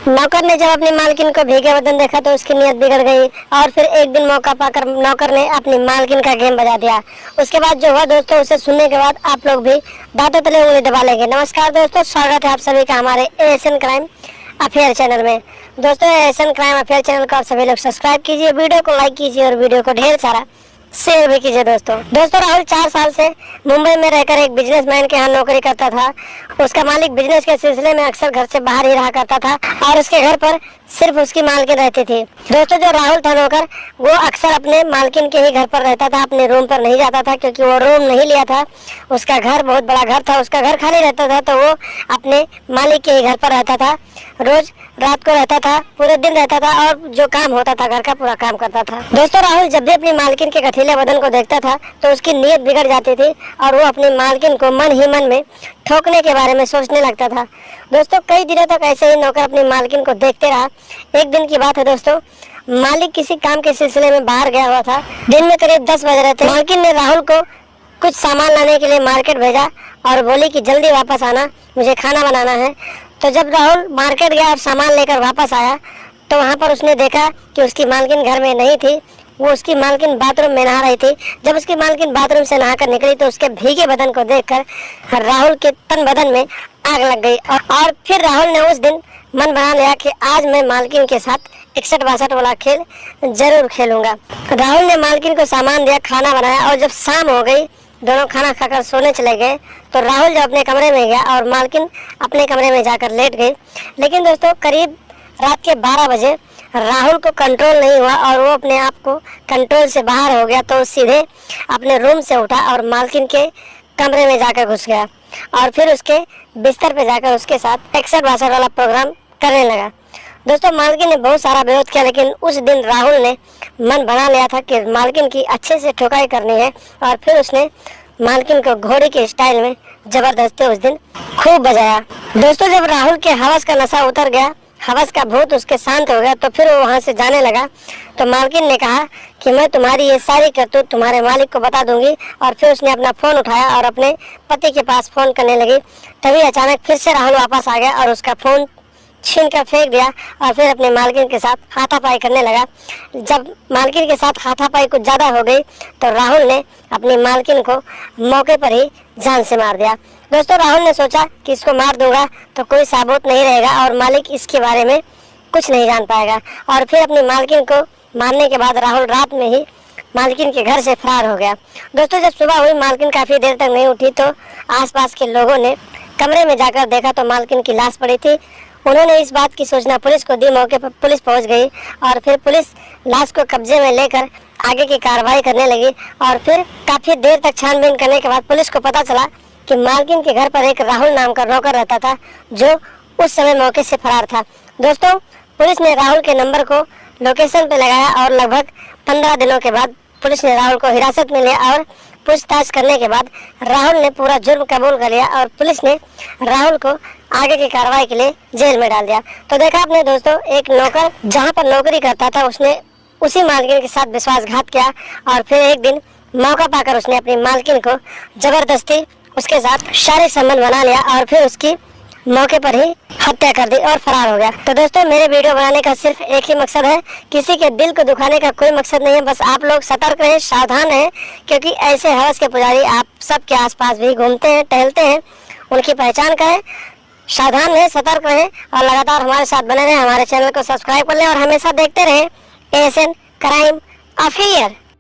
नौकर ने जब अपनी मालकिन को भीगे बदन देखा तो उसकी नीयत बिगड़ गई और फिर एक दिन मौका पाकर नौकर ने अपनी मालकिन का गेम बजा दिया। उसके बाद जो हुआ दोस्तों, उसे सुनने के बाद आप लोग भी दांतों तले उंगली दबा लेंगे। नमस्कार दोस्तों, स्वागत है आप सभी का हमारे एएसएन क्राइम अफेयर चैनल में। दोस्तों, एएसएन क्राइम अफेयर चैनल को आप सभी लोग सब्सक्राइब कीजिए, वीडियो को लाइक कीजिए और वीडियो को ढेर सारा शेयर भी कीजिए। दोस्तों राहुल 4 साल से मुंबई में रहकर एक बिजनेसमैन के यहाँ नौकरी करता था। उसका मालिक बिजनेस के सिलसिले में अक्सर घर से बाहर ही रहा करता था और उसके घर पर सिर्फ उसकी मालकिन रहती थी। दोस्तों, जो राहुल था नौकर, वो अक्सर अपने मालकिन के ही घर पर रहता था, अपने रूम पर नहीं जाता था क्योंकि वो रूम नहीं लिया था। उसका घर बहुत बड़ा घर था, उसका घर खाली रहता था तो वो अपने मालिक के ही घर पर रहता था। रोज रात को रहता था, पूरे दिन रहता था और जो काम होता था घर का पूरा काम करता था। दोस्तों, राहुल जब भी अपनी मालकिन के गठीले बदन को देखता था तो उसकी नीयत बिगड़ जाती थी और वो अपनी मालकिन को मन ही मन में ठोकने के बारे में सोचने लगता था। दोस्तों, कई दिनों तक ऐसे ही नौकर अपनी मालकिन को देखते रहा। एक दिन की बात है दोस्तों, मालिक किसी काम के सिलसिले में बाहर गया हुआ था। दिन में करीब 10 बज रहे थे। मालकिन ने राहुल को कुछ सामान लाने के लिए मार्केट भेजा और बोली कि जल्दी वापस आना, मुझे खाना बनाना है। तो जब राहुल मार्केट गया और सामान लेकर वापस आया तो वहाँ पर उसने देखा कि उसकी मालकिन घर में नहीं थी। वो उसकी मालकिन बाथरूम में नहा रही थी। जब उसकी मालकिन बाथरूम से नहाकर निकली तो उसके भीगे बदन को देखकर राहुल के तन बदन में आग लग गई और फिर राहुल ने उस दिन मन बना लिया कि आज मैं मालकिन के साथ 61-62 वाला खेल जरूर खेलूंगा। राहुल ने मालकिन को सामान दिया, खाना बनाया और जब शाम हो गई, दोनों खाना खाकर सोने चले गए तो राहुल जब अपने कमरे में गया और मालकिन अपने कमरे में जाकर लेट गई। लेकिन दोस्तों, करीब रात के 12 बजे राहुल को कंट्रोल नहीं हुआ और वो अपने आप को कंट्रोल से बाहर हो गया। तो सीधे अपने रूम से उठा और मालकिन के कमरे में जाकर घुस गया और फिर उसके बिस्तर पे जाकर उसके साथ 61-62 वाला प्रोग्राम करने लगा। दोस्तों, मालकिन ने बहुत सारा विरोध किया लेकिन उस दिन राहुल ने मन बना लिया था कि मालकिन की अच्छे से ठोकाई करनी है और फिर उसने मालकिन को घोड़े के स्टाइल में जबरदस्ती उस दिन खूब बजाया। दोस्तों, जब राहुल के हवस का नशा उतर गया, हवस का भूत उसके शांत हो गया तो फिर वो वहाँ से जाने लगा। तो मालकिन ने कहा कि मैं तुम्हारी ये सारी करतूत तुम्हारे मालिक को बता दूंगी। और फिर उसने अपना फ़ोन उठाया और अपने पति के पास फ़ोन करने लगी। तभी अचानक फिर से राहुल वापस आ गया और उसका फ़ोन छीन कर फेंक दिया और फिर अपने मालकिन के साथ हाथापाई करने लगा। जब मालकिन के साथ हाथापाई कुछ ज़्यादा हो गई तो राहुल ने अपनी मालकिन को मौके पर ही जान से मार दिया। दोस्तों, राहुल ने सोचा कि इसको मार दूंगा तो कोई सबूत नहीं रहेगा और मालिक इसके बारे में कुछ नहीं जान पाएगा। और फिर अपनी मालकिन को मारने के बाद राहुल रात में ही मालकिन के घर से फरार हो गया। दोस्तों, जब सुबह हुई, मालकिन काफ़ी देर तक नहीं उठी तो आसपास के लोगों ने कमरे में जाकर देखा तो मालकिन की लाश पड़ी थी। उन्होंने इस बात की सूचना पुलिस को दी। मौके पर पुलिस पहुंच गई और फिर पुलिस लाश को कब्जे में लेकर आगे की कार्रवाई करने लगी। और फिर काफ़ी देर तक छानबीन करने के बाद पुलिस को पता चला कि मालकिन के घर पर एक राहुल नाम का नौकर रहता था जो उस समय मौके से फरार था। दोस्तों, पुलिस ने राहुल के नंबर को लोकेशन पर लगाया और लगभग 15 दिनों के बाद पुलिस ने राहुल को हिरासत में लिया और पूछताछ करने के बाद राहुल ने पूरा जुर्म कबूल कर लिया और पुलिस ने राहुल को आगे की कार्रवाई के लिए जेल में डाल दिया। तो देखा आपने दोस्तों, एक नौकर जहां पर नौकरी करता था उसने उसी मालकिन के साथ विश्वासघात किया और फिर एक दिन मौका पाकर उसने अपनी मालकिन को जबरदस्ती उसके साथ शारीरिक संबंध बना लिया और फिर उसकी मौके पर ही हत्या कर दी और फरार हो गया। तो दोस्तों, मेरे वीडियो बनाने का सिर्फ एक ही मकसद है, किसी के दिल को दुखाने का कोई मकसद नहीं है। बस आप लोग सतर्क रहें, सावधान रहें क्योंकि ऐसे हवस के पुजारी आप सबके आसपास भी घूमते हैं, टहलते हैं। उनकी पहचान करें, सावधान रहें, सतर्क रहें और लगातार हमारे साथ बने रहें। हमारे चैनल को सब्सक्राइब कर लें और हमेशा देखते रहें एएसएन क्राइम अफेयर।